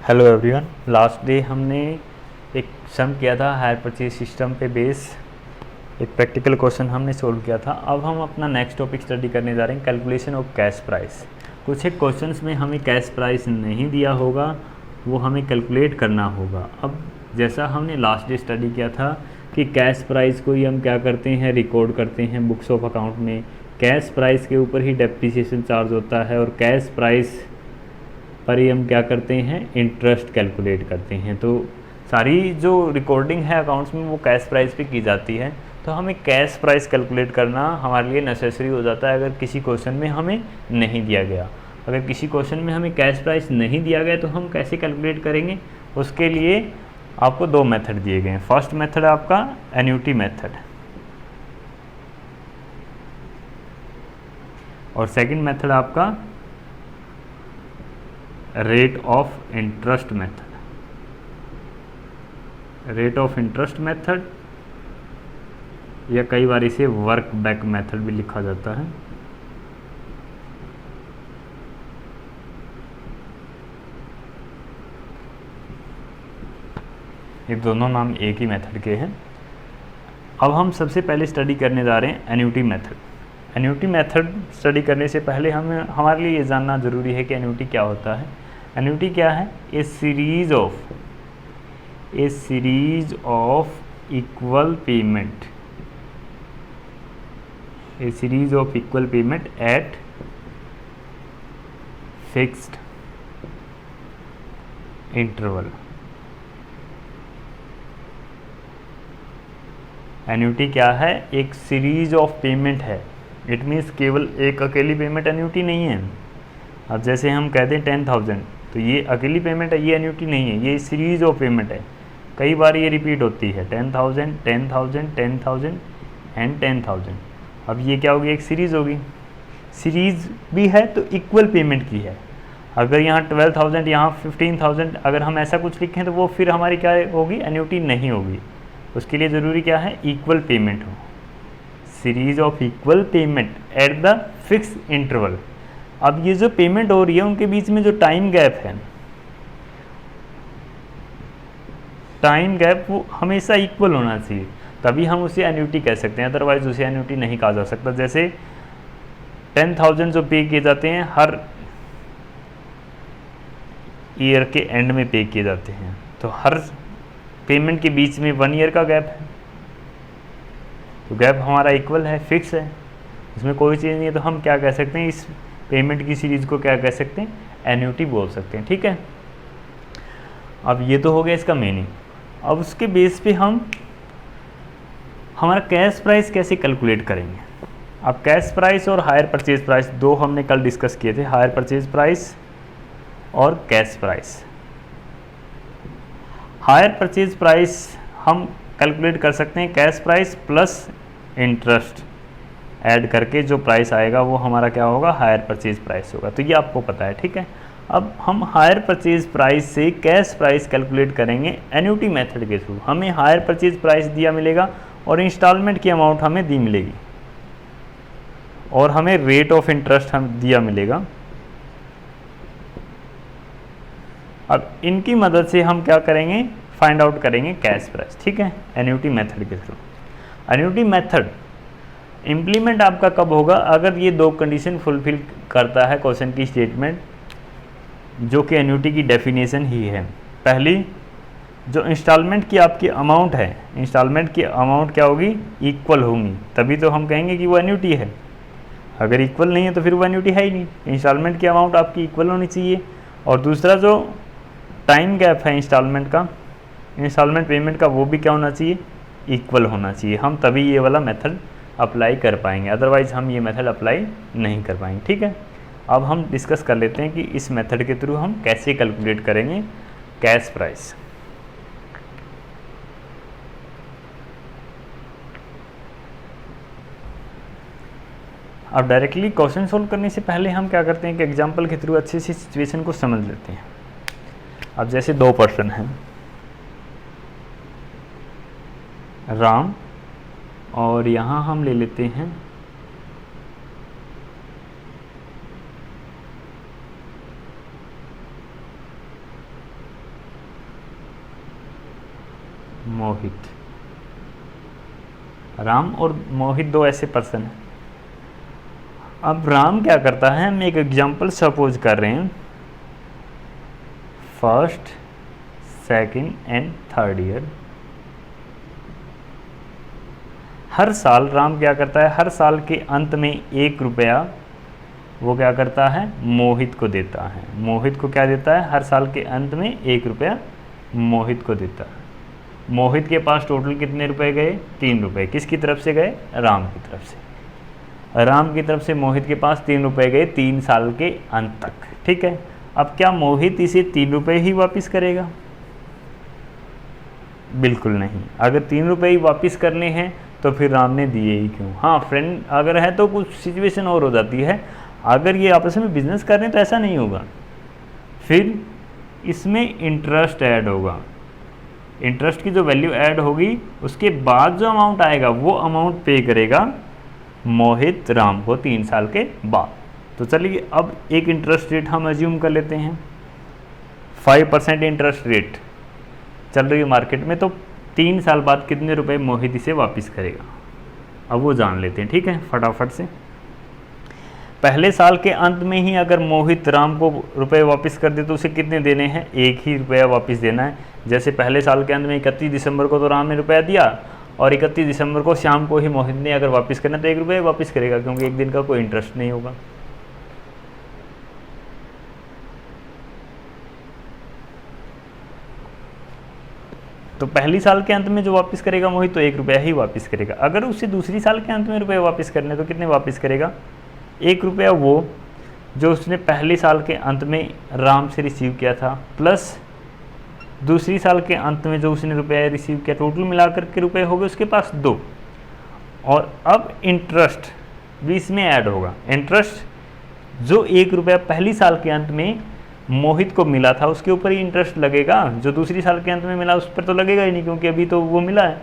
Hello everyone. Last day हमने एक सम किया था हायर परचेज सिस्टम पे बेस, एक प्रैक्टिकल क्वेश्चन हमने सोल्व किया था। अब हम अपना नेक्स्ट टॉपिक स्टडी करने जा रहे हैं, कैलकुलेशन ऑफ कैश प्राइस। कुछ एक क्वेश्चंस में हमें कैश प्राइस नहीं दिया होगा, वो हमें कैलकुलेट करना होगा। अब जैसा हमने लास्ट डे स्टडी किया था कि कैश प्राइस को ही हम क्या करते हैं, रिकॉर्ड करते हैं बुक्स ऑफ अकाउंट में। कैश प्राइस के ऊपर ही डेप्रिसिएशन चार्ज होता है और कैश प्राइस पर ही हम क्या करते हैं, इंटरेस्ट कैलकुलेट करते हैं। तो सारी जो रिकॉर्डिंग है अकाउंट्स में वो कैश प्राइस पे की जाती है। तो हमें कैश प्राइस कैलकुलेट करना हमारे लिए नेसेसरी हो जाता है अगर किसी क्वेश्चन में हमें नहीं दिया गया। अगर किसी क्वेश्चन में हमें कैश प्राइस नहीं दिया गया तो हम कैसे कैलकुलेट करेंगे, उसके लिए आपको दो मेथड दिए गए हैं। फर्स्ट मेथड आपका एन्युटी मेथड और सेकंड मेथड आपका rate of interest method. Rate of interest method या कई बार इसे वर्क बैक मेथड भी लिखा जाता है। ये दोनों नाम एक ही मेथड के हैं। अब हम सबसे पहले स्टडी करने जा रहे हैं annuity method. Annuity method study करने से पहले हमारे लिए ये जानना ज़रूरी है कि एन्युटी क्या होता है। एन्युटी क्या है? A series of equal payment, a series of equal payment at fixed interval. Annuity क्या है? एक सीरीज ऑफ पेमेंट है। इट मीन्स केवल एक अकेली पेमेंट एन्युटी नहीं है। अब जैसे हम कहते हैं 10,000, तो ये अकेली पेमेंट है, ये एन्युटी नहीं है, ये सीरीज ऑफ पेमेंट है। कई बार ये रिपीट होती है 10,000, 10,000, 10,000 एंड 10,000। अब ये क्या होगी? एक सीरीज़ होगी। सीरीज़ भी है तो इक्वल पेमेंट की है। अगर यहाँ 12,000, यहाँ 15,000 अगर हम ऐसा कुछ लिखें तो वो फिर हमारी क्या होगी? एन्युटी नहीं होगी। उसके लिए ज़रूरी क्या है? इक्वल पेमेंट हो। Series of equal payment at the fix interval. अब ये जो पेमेंट हो रही है उनके बीच में जो टाइम गैप है, टाइम गैप वो हमेशा इक्वल होना चाहिए, तभी हम उसे एन्युटी कह सकते हैं। अदरवाइज उसे एन्युटी नहीं कहा जा सकता। जैसे 10,000 जो पे किए जाते हैं हर ईयर के एंड में पे किए जाते हैं, तो हर पेमेंट के बीच में 1 ईयर का गैप है, तो गैप हमारा इक्वल है, फिक्स है, इसमें कोई चीज़ नहीं है। तो हम क्या कह सकते हैं, इस पेमेंट की सीरीज़ को क्या कह सकते हैं? एन्युटी बोल सकते हैं। ठीक है। अब ये तो हो गया इसका मीनिंग। अब उसके बेस पे हम हमारा कैश प्राइस कैसे कैलकुलेट करेंगे। अब कैश प्राइस और हायर परचेज प्राइस दो हमने कल डिस्कस किए थे, हायर परचेज प्राइस और cash price. Higher purchase price हम कैलकुलेट कर सकते हैं cash price plus interest add करके जो प्राइस आएगा वो हमारा क्या होगा? हायर परचेज प्राइस होगा। तो ये आपको पता है। ठीक है। अब हम हायर परचेज प्राइस से कैश प्राइस कैलकुलेट करेंगे एन्युटी मेथड के थ्रू। हमें हायर परचेज प्राइस दिया मिलेगा और इंस्टॉलमेंट की अमाउंट हमें दी मिलेगी और हमें रेट ऑफ इंटरेस्ट हम दिया मिलेगा। अब इनकी मदद से हम क्या करेंगे? फाइंड आउट करेंगे कैश प्राइस। ठीक है, एन्युटी मेथड के थ्रू। एन्युटी मेथड इम्प्लीमेंट आपका कब होगा? अगर ये दो कंडीशन फुलफिल करता है क्वेश्चन की स्टेटमेंट, जो कि एन्युटी की डेफिनेशन ही है। पहली, जो इंस्टॉलमेंट की आपकी अमाउंट है, इंस्टॉलमेंट की अमाउंट क्या होगी? इक्वल होंगी, तभी तो हम कहेंगे कि वो एन्युटी है। अगर इक्वल नहीं है तो फिर वो एन्युटी है ही नहीं। इंस्टॉलमेंट की अमाउंट आपकी इक्वल होनी चाहिए। और दूसरा, जो टाइम गैप है इंस्टॉलमेंट का, इंस्टॉलमेंट पेमेंट का, वो भी क्या होना चाहिए? इक्वल होना चाहिए। हम तभी ये वाला मेथड अप्लाई कर पाएंगे, अदरवाइज हम ये मेथड अप्लाई नहीं कर पाएंगे। ठीक है। अब हम डिस्कस कर लेते हैं कि इस मेथड के थ्रू हम कैसे कैलकुलेट करेंगे कैश प्राइस। अब डायरेक्टली क्वेश्चन सोल्व करने से पहले हम क्या करते हैं कि एग्जांपल के थ्रू अच्छे से सिचुएशन को समझ लेते हैं। अब जैसे दो पर्सन हैं, राम, और यहाँ हम ले लेते हैं मोहित, राम और मोहित दो ऐसे पर्सन हैं। अब राम क्या करता है, हम एक एग्जांपल सपोज कर रहे हैं, first second and third year. हर साल राम क्या करता है, हर साल के अंत में 1 रुपया वो क्या करता है, मोहित को देता है। मोहित को क्या देता है, हर साल के अंत में 1 रुपया मोहित को देता है। मोहित के पास टोटल कितने रुपए गए, 3 रुपये। किसकी तरफ से गए, राम की तरफ से। राम की तरफ से मोहित के पास 3 रुपये गए 3 साल के अंत तक, ठीक है। अब क्या मोहित इसे 3 रुपये ही वापस करेगा, बिल्कुल नहीं। अगर 3 रुपये ही वापस करने हैं तो फिर राम ने दिए ही क्यों। हाँ फ्रेंड, अगर है तो कुछ सिचुएशन और हो जाती है, अगर ये आपस में बिजनेस कर रहे हैं तो ऐसा नहीं होगा, फिर इसमें इंटरेस्ट ऐड होगा। इंटरेस्ट की जो वैल्यू ऐड होगी उसके बाद जो अमाउंट आएगा वो अमाउंट पे करेगा मोहित राम को 3 साल के बाद। तो चलिए अब एक इंटरेस्ट रेट हम अज्यूम कर लेते हैं, 5% इंटरेस्ट रेट चल रही है मार्केट में। तो 3 साल बाद कितने रुपए मोहित इसे वापस करेगा, अब वो जान लेते हैं, ठीक है, फटाफट से। पहले साल के अंत में ही अगर मोहित राम को रुपए वापस कर दे तो उसे कितने देने हैं, 1 ही रुपया वापस देना है। जैसे पहले साल के अंत में 31 दिसंबर को तो राम ने रुपया दिया और 31 दिसंबर को शाम को ही मोहित ने अगर वापस करना तो 1 रुपया वापस करेगा, क्योंकि 1 दिन का कोई इंटरेस्ट नहीं होगा। तो पहली साल के अंत में जो वापस करेगा मोहित तो 1 रुपया ही वापस करेगा। अगर उसे दूसरी साल के अंत में रुपये वापस करने तो कितने वापस करेगा, 1 रुपया वो जो उसने पहले साल के अंत में राम से रिसीव किया था, प्लस दूसरी साल के अंत में जो उसने रुपया रिसीव किया, टोटल मिलाकर के रुपए हो गए उसके पास 2। और अब इंटरेस्ट भी इसमें ऐड होगा। इंटरेस्ट जो 1 रुपया पहली साल के अंत में मोहित को मिला था उसके ऊपर ही इंटरेस्ट लगेगा, जो दूसरी साल के अंत में मिला उस पर तो लगेगा ही नहीं, क्योंकि अभी तो वो मिला है।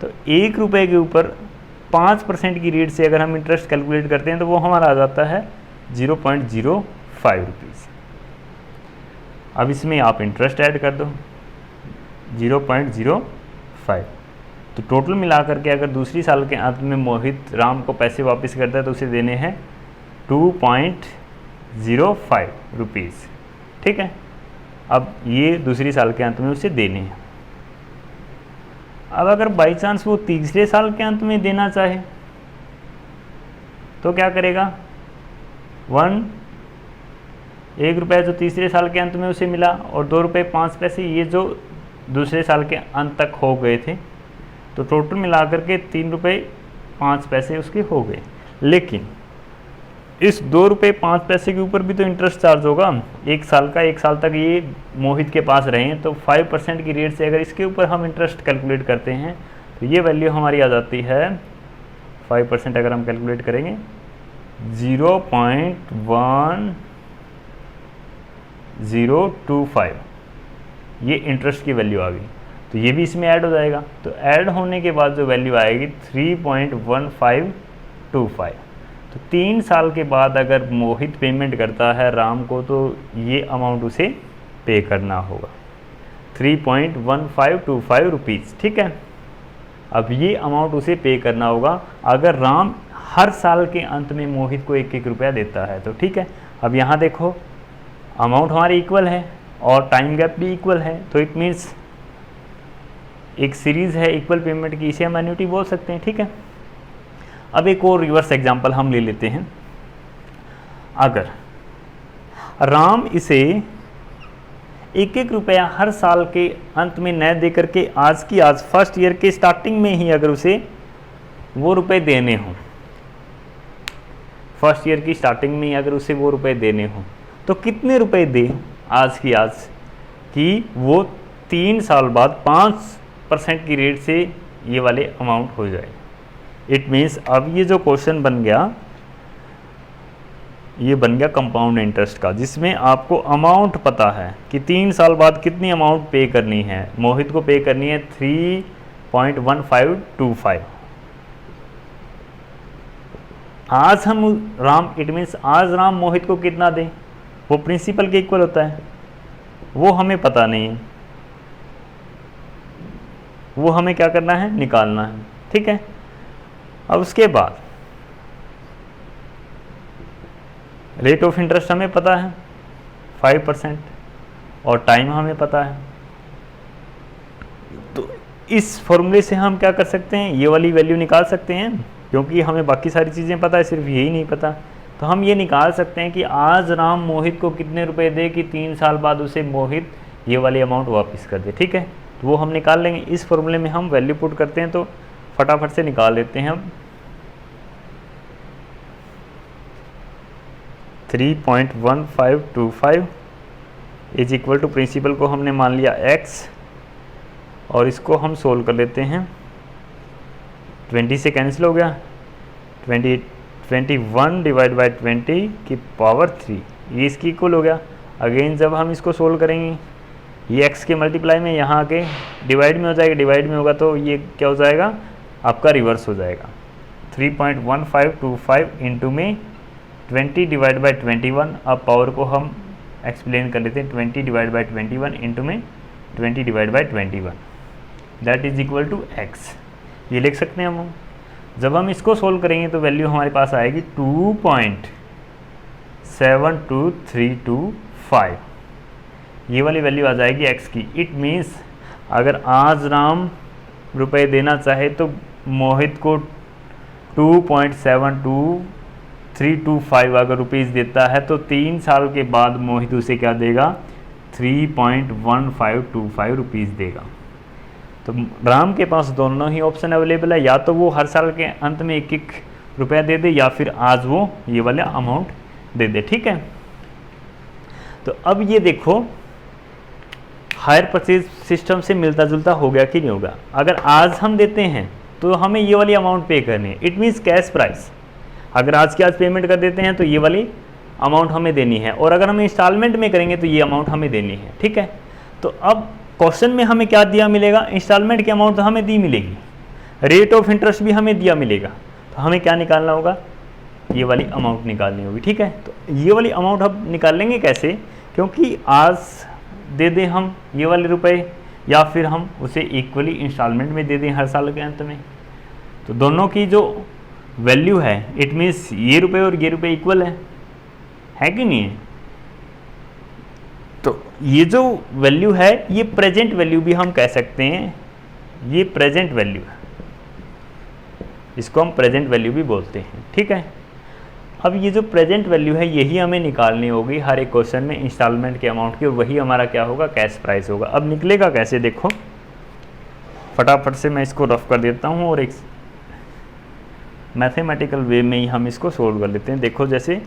तो 1 रुपये के ऊपर 5% की रेट से अगर हम इंटरेस्ट कैलकुलेट करते हैं तो वो हमारा आ जाता है 0.05 रुपीज़। अब इसमें आप इंटरेस्ट ऐड कर दो 0.05। तो टोटल मिला करके अगर दूसरी साल के अंत में मोहित राम को पैसे वापस करता है तो उसे देने हैं 2.05 रुपीज़, ठीक है। अब ये दूसरी साल के अंत में उसे देने हैं। अब अगर बाई चांस वो तीसरे साल के अंत में देना चाहे तो क्या करेगा, 1 रुपया जो तीसरे साल के अंत में उसे मिला और 2 रुपये 5 पैसे ये जो दूसरे साल के अंत तक हो गए थे, तो टोटल मिलाकर के 3 रुपये 5 पैसे उसके हो गए। लेकिन इस 2 रुपये 5 पैसे के ऊपर भी तो इंटरेस्ट चार्ज होगा 1 साल का। 1 साल तक ये मोहित के पास रहे हैं, तो 5% की रेट से अगर इसके ऊपर हम इंटरेस्ट कैलकुलेट करते हैं तो ये वैल्यू हमारी आ जाती है 5% अगर हम कैलकुलेट करेंगे 0.1025, ये इंटरेस्ट की वैल्यू आ गई। तो ये भी इसमें ऐड हो जाएगा। तो ऐड होने के बाद जो वैल्यू आएगी 3.1525। तो 3 साल के बाद अगर मोहित पेमेंट करता है राम को तो ये अमाउंट उसे पे करना होगा 3.1525 रुपीज़, ठीक है। अब ये अमाउंट उसे पे करना होगा अगर राम हर साल के अंत में मोहित को 1-1 रुपया देता है तो, ठीक है। अब यहाँ देखो अमाउंट हमारी इक्वल है और टाइम गैप भी इक्वल है, तो इट मीन्स एक सीरीज़ है इक्वल पेमेंट की, इसे हम एन्युटी बोल सकते हैं, ठीक है। अब एक और रिवर्स एग्जांपल हम ले लेते हैं। अगर राम इसे 1-1 रुपया हर साल के अंत में न दे करके आज की आज फर्स्ट ईयर के स्टार्टिंग में ही अगर उसे वो रुपए देने हों, फर्स्ट ईयर की स्टार्टिंग में ही अगर उसे वो रुपए देने हों तो कितने रुपए दे आज की आज कि वो 3 साल बाद 5% की रेट से ये वाले अमाउंट हो जाए। इट मीन्स अब ये जो क्वेश्चन बन गया ये बन गया कंपाउंड इंटरेस्ट का, जिसमें आपको अमाउंट पता है कि 3 साल बाद कितनी अमाउंट पे करनी है। मोहित को पे करनी है 3.1525। आज हम राम, इट मीन्स आज राम मोहित को कितना दें, वो प्रिंसिपल के इक्वल होता है, वो हमें पता नहीं है। वो हमें क्या करना है, निकालना है। ठीक है, अब उसके बाद रेट ऑफ इंटरेस्ट हमें पता है 5% और टाइम हमें पता है। तो इस फॉर्मूले से हम क्या कर सकते हैं, ये वाली वैल्यू निकाल सकते हैं, क्योंकि हमें बाकी सारी चीज़ें पता है, सिर्फ यही नहीं पता। तो हम ये निकाल सकते हैं कि आज राम मोहित को कितने रुपए दे कि 3 साल बाद उसे मोहित ये वाली अमाउंट वापस कर दे। ठीक है, तो वो हम निकाल लेंगे। इस फॉर्मूले में हम वैल्यू पुट करते हैं, तो फटाफट से निकाल लेते हैं हम। 3.1525 इज इक्वल टू प्रिंसिपल को हमने मान लिया x, और इसको हम सोल्व कर लेते हैं। 20 से कैंसिल हो गया, 21 डिवाइड बाई 20 की पावर 3, ये इसकी इक्वल हो गया। अगेन जब हम इसको सोल्व करेंगे, ये x के मल्टीप्लाई में यहाँ आके डिवाइड में हो जाएगा, डिवाइड में होगा तो ये क्या हो जाएगा, आपका रिवर्स हो जाएगा। 3.1525 इंटू में 20 डिवाइड बाई 21, अब पावर को हम एक्सप्लेन कर लेते हैं। 20 डिवाइड बाई 21 इंटू में 20 divide by 21, that is equal to x, ये लिख सकते हैं हम। जब हम इसको सोल्व करेंगे तो वैल्यू हमारे पास आएगी 2.72325, ये वाली वैल्यू आ जाएगी x की। इट मीन्स अगर आज राम रुपए देना चाहे तो मोहित को 2.72325 अगर रुपीज़ देता है तो 3 साल के बाद मोहित उसे क्या देगा, 3.1525 रुपीज़ देगा। तो राम के पास दोनों ही ऑप्शन अवेलेबल है, या तो वो हर साल के अंत में 1-1 रुपया दे दे, या फिर आज वो ये वाला अमाउंट दे दे। ठीक है, तो अब ये देखो हायर परचेज सिस्टम से मिलता जुलता हो गया कि नहीं होगा। अगर आज हम देते हैं तो हमें ये वाली अमाउंट पे करनी है, इट मीन्स कैश प्राइस। अगर आज के आज पेमेंट कर देते हैं तो ये वाली अमाउंट हमें देनी है, और अगर हम इंस्टॉलमेंट में करेंगे तो ये अमाउंट हमें देनी है। ठीक है, तो अब क्वेश्चन में हमें क्या दिया मिलेगा, इंस्टॉलमेंट की अमाउंट तो हमें दी मिलेगी, रेट ऑफ इंटरेस्ट भी हमें दिया मिलेगा, तो हमें क्या निकालना होगा, ये वाली अमाउंट निकालनी होगी। ठीक है, तो ये वाली अमाउंट हम निकाल लेंगे कैसे, क्योंकि आज दे दें हम ये वाले रुपए, या फिर हम उसे इक्वली इंस्टॉलमेंट में दे दें हर साल के अंत में, तो दोनों की जो वैल्यू है, इट मीन्स ये रुपए और ये रुपए इक्वल है कि नहीं है। तो ये जो वैल्यू है ये प्रेजेंट वैल्यू भी हम कह सकते हैं, ये प्रेजेंट वैल्यू है, इसको हम प्रेजेंट वैल्यू भी बोलते हैं। ठीक है, अब ये जो प्रेजेंट वैल्यू है यही हमें निकालनी होगी हर एक क्वेश्चन में इंस्टॉलमेंट के अमाउंट की, और वही हमारा क्या होगा, कैश प्राइस होगा। अब निकलेगा कैसे, देखो फटाफट से मैं इसको रफ कर देता हूँ और एक मैथमेटिकल वे में ही हम इसको सोल्व कर लेते हैं। देखो जैसे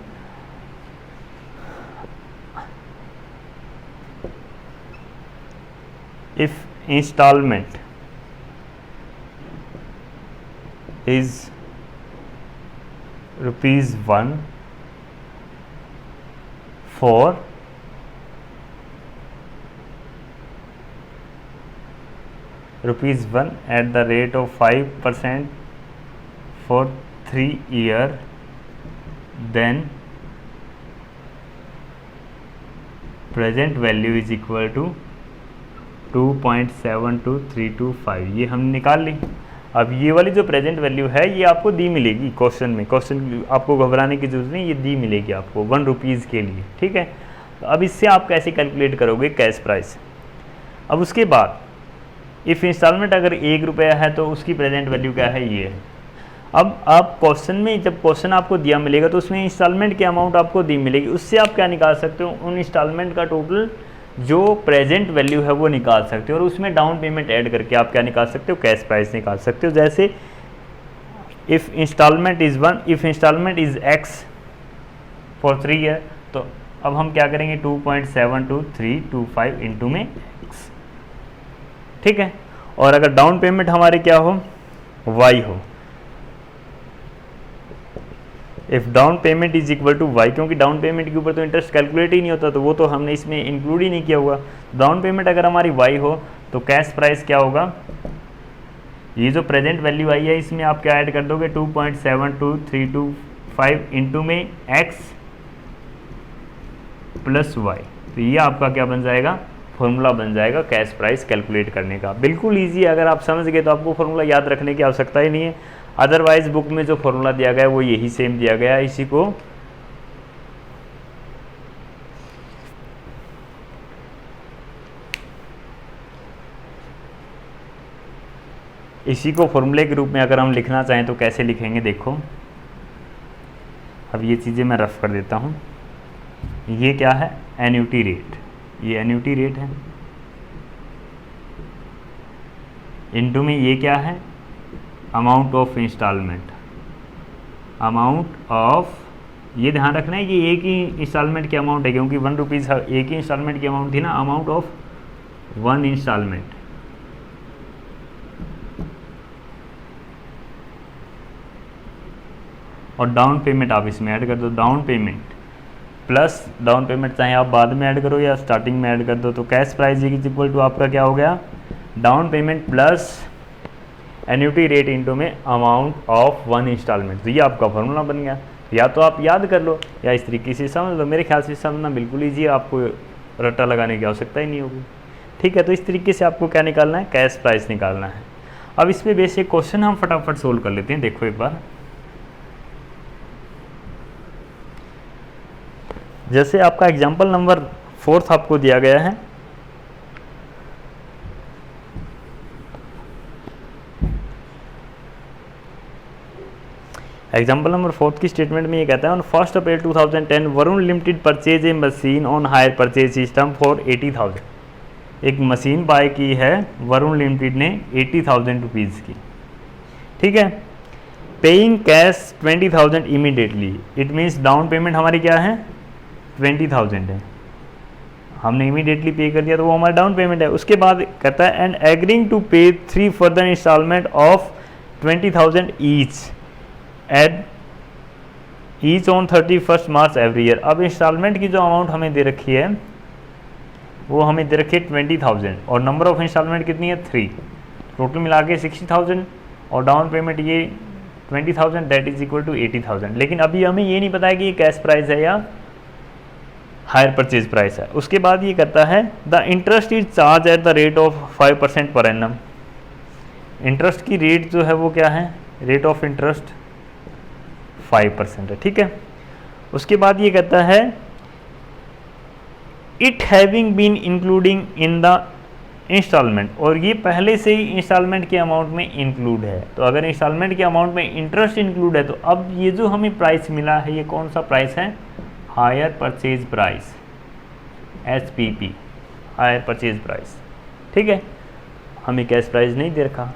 if installment is ₹1 for ₹1 at the rate of 5% for 3 years, then present value is equal to 2.72325, ये हम निकाल ली। अब ये वाली जो प्रेजेंट वैल्यू है ये आपको दी मिलेगी क्वेश्चन में, क्वेश्चन आपको घबराने की जरूरत नहीं, ये दी मिलेगी आपको ₹1 के लिए। ठीक है, तो अब इससे आप कैसे कैलकुलेट करोगे कैश प्राइस। अब उसके बाद इफ़ इंस्टॉलमेंट अगर ₹1 है तो उसकी प्रेजेंट वैल्यू क्या है, ये है। अब आप क्वेश्चन में जब क्वेश्चन आपको दिया मिलेगा तो उसमें इंस्टॉलमेंट की अमाउंट आपको दी मिलेगी, उससे आप क्या निकाल सकते हो, उन इंस्टॉलमेंट का टोटल जो प्रेजेंट वैल्यू है वो निकाल सकते हो, और उसमें डाउन पेमेंट ऐड करके आप क्या निकाल सकते हो, कैश प्राइस निकाल सकते हो। जैसे if instalment is 1, if instalment is x for 3 year, तो अब हम क्या करेंगे 2.72325 इंटू में x। ठीक है, और अगर डाउन पेमेंट हमारे क्या हो, y हो, if down payment is equal to Y, क्योंकि डाउन पेमेंट के ऊपर तो इंटरेस्ट कैलकुलेट ही नहीं होता, तो वो तो हमने इसमें इंक्लूड ही नहीं किया हुआ। डाउन पेमेंट अगर हमारी वाई हो तो कैश प्राइस क्या होगा, ये जो प्रेजेंट वैल्यू आई है इसमें आप क्या ऐड कर दोगे 2.72325 इंटू में x प्लस वाई, तो ये आपका क्या बन जाएगा फॉर्मूला बन जाएगा कैश प्राइस कैलकुलेट करने का। बिल्कुल ईजी, अगर आप समझ गए तो आपको फॉर्मूला याद रखने की आवश्यकता ही नहीं है। अदरवाइज बुक में जो फॉर्मूला दिया गया है वो यही सेम दिया गया है। इसी को फॉर्मूले के रूप में अगर हम लिखना चाहें तो कैसे लिखेंगे, देखो अब ये चीज़ें मैं रफ कर देता हूँ। ये क्या है, एन्युटी रेट, ये एन्युटी रेट है, इनटू में ये क्या है, amount of instalment, amount of, ये ध्यान रखना है कि एक ही इंस्टॉलमेंट की अमाउंट है, क्योंकि 1 रुपीज़ एक ही इंस्टॉलमेंट की अमाउंट थी ना, अमाउंट ऑफ 1 इंस्टॉलमेंट। और डाउन पेमेंट आप इसमें ऐड कर दो, down payment plus down payment चाहे आप बाद में ऐड करो या स्टार्टिंग में ऐड कर दो। तो cash price is equal to आपका क्या हो गया, down payment plus annuity rate into में अमाउंट ऑफ 1 इंस्टॉलमेंट। तो ये आपका फॉर्मूला बन गया। या तो आप याद कर लो या इस तरीके से समझ लो। मेरे ख्याल से समझना बिल्कुल ईजी है, आपको रट्टा लगाने की आवश्यकता ही नहीं होगी। ठीक है, तो इस तरीके से आपको क्या निकालना है, कैश प्राइस निकालना है। अब इस पर बेसिक क्वेश्चन हम फटाफट सोल्व कर लेते हैं। देखो एक बार, जैसे आपका एग्जाम्पल नंबर 4 आपको दिया गया है। एग्जाम्पल नंबर 4 की स्टेटमेंट में ये कहता है, on 1 April 2010 Varun limited purchase a machine on hire purchase system for 80,000। एक मशीन बाय की है वरुण लिमिटेड ने 80,000 रुपीज़ की। ठीक है, paying cash 20,000 immediately. It means down payment हमारी क्या है, 20,000 है, हमने इमीडिएटली पे कर दिया तो वो हमारा डाउन पेमेंट है। उसके बाद कहता है, and agreeing to pay 3 further instalment of 20,000 each at each on 31 March every year. अब इंस्टॉलमेंट की जो अमाउंट हमें दे रखी है वो हमें दे रखी है 20,000 और नंबर ऑफ इंस्टॉलमेंट कितनी है, 3, टोटल मिला के 60,000 और डाउन पेमेंट ये 20,000, दैट इज इक्वल टू 80,000। लेकिन अभी हमें ये नहीं पता है कि ये कैश प्राइस है या हायर परचेज प्राइस है। उसके बाद ये कहता है, the interest is charge at the rate of 5% per annum. Interest की रेट जो है वो क्या है, रेट ऑफ इंटरेस्ट 5% है। ठीक है, उसके बाद ये कहता है, it having been including in the instalment, और ये पहले से ही इंस्टॉलमेंट के अमाउंट में इंक्लूड है। तो अगर इंस्टॉलमेंट के अमाउंट में इंटरेस्ट इंक्लूड है तो अब ये जो हमें प्राइस मिला है ये कौन सा प्राइस है, higher purchase price, HPP, higher purchase price. ठीक है, हमें कैश प्राइस नहीं दे रखा।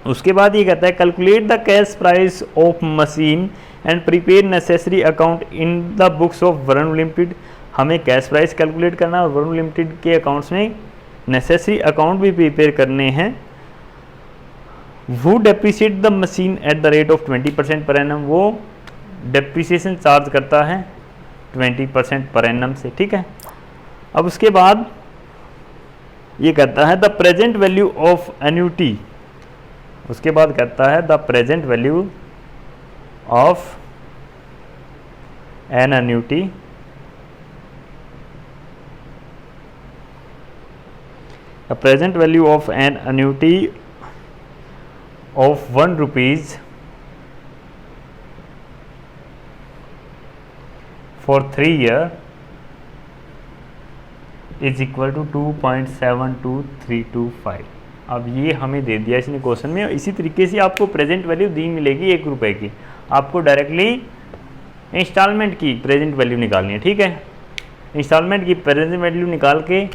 उसके बाद ये कहता है, calculate the cash price of machine and prepare necessary account in the books of Varun limited. हमें कैश प्राइस कैलकुलेट करना और वरुण लिमिटेड के अकाउंट्स में नेसेसरी अकाउंट भी प्रिपेयर करने हैं। वो depreciate the machine eight the rate of 20% per annum, वो डेप्रिसिएशन चार्ज करता है 20% पर एनम से। ठीक है, अब उसके बाद ये कहता है, the present value of annuity. उसके बाद कहता है, the present value of an annuity the present value of an annuity of 1 rupees for 3 year is equal to 2.72325। अब ये हमें दे दिया इसने क्वेश्चन में। इसी तरीके से आपको प्रेजेंट वैल्यू दी मिलेगी 1 रुपये की, आपको डायरेक्टली इंस्टॉलमेंट की प्रेजेंट वैल्यू निकालनी है। ठीक है, इंस्टॉलमेंट की प्रेजेंट वैल्यू निकाल के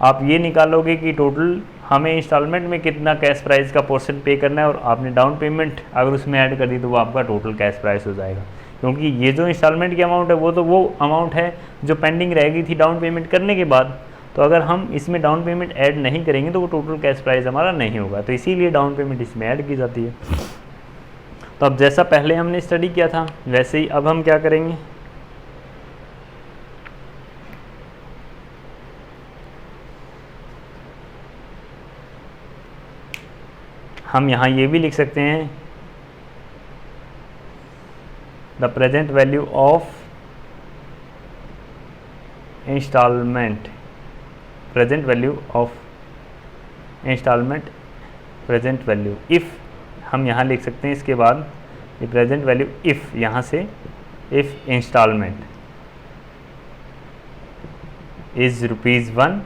आप ये निकालोगे कि टोटल हमें इंस्टॉलमेंट में कितना कैश प्राइस का पोर्शन पे करना है और आपने डाउन पेमेंट अगर उसमें ऐड कर दी तो वो आपका टोटल कैश प्राइस हो जाएगा। क्योंकि ये जो इंस्टॉलमेंट की अमाउंट है वो तो वो अमाउंट है जो पेंडिंग रह गई थी डाउन पेमेंट करने के बाद। तो अगर हम इसमें डाउन पेमेंट ऐड नहीं करेंगे तो वो टोटल कैश प्राइस हमारा नहीं होगा, तो इसीलिए डाउन पेमेंट इसमें ऐड की जाती है। तो अब जैसा पहले हमने स्टडी किया था वैसे ही अब हम क्या करेंगे, हम यहाँ ये भी लिख सकते हैं, the present value of instalment present value of instalment, present value if हम यहाँ लिख सकते हैं इसके बाद ये प्रेजेंट वैल्यू इफ़, यहाँ से if instalment is ₹1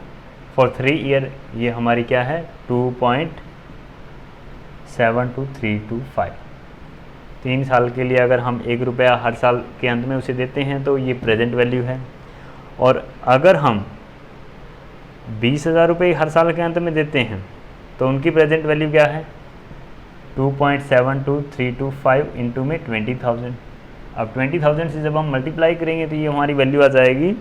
for 3 year, ये हमारी क्या है 2.72325। 3 साल के लिए अगर हम ₹1 हर साल के अंत में उसे देते हैं तो ये प्रेजेंट वैल्यू है। और अगर हम 20,000 रुपये हर साल के अंत में देते हैं तो उनकी प्रेजेंट वैल्यू क्या है 2.72325 इंटू में 20,000। अब 20,000 से जब हम मल्टीप्लाई करेंगे तो ये हमारी वैल्यू आ जाएगी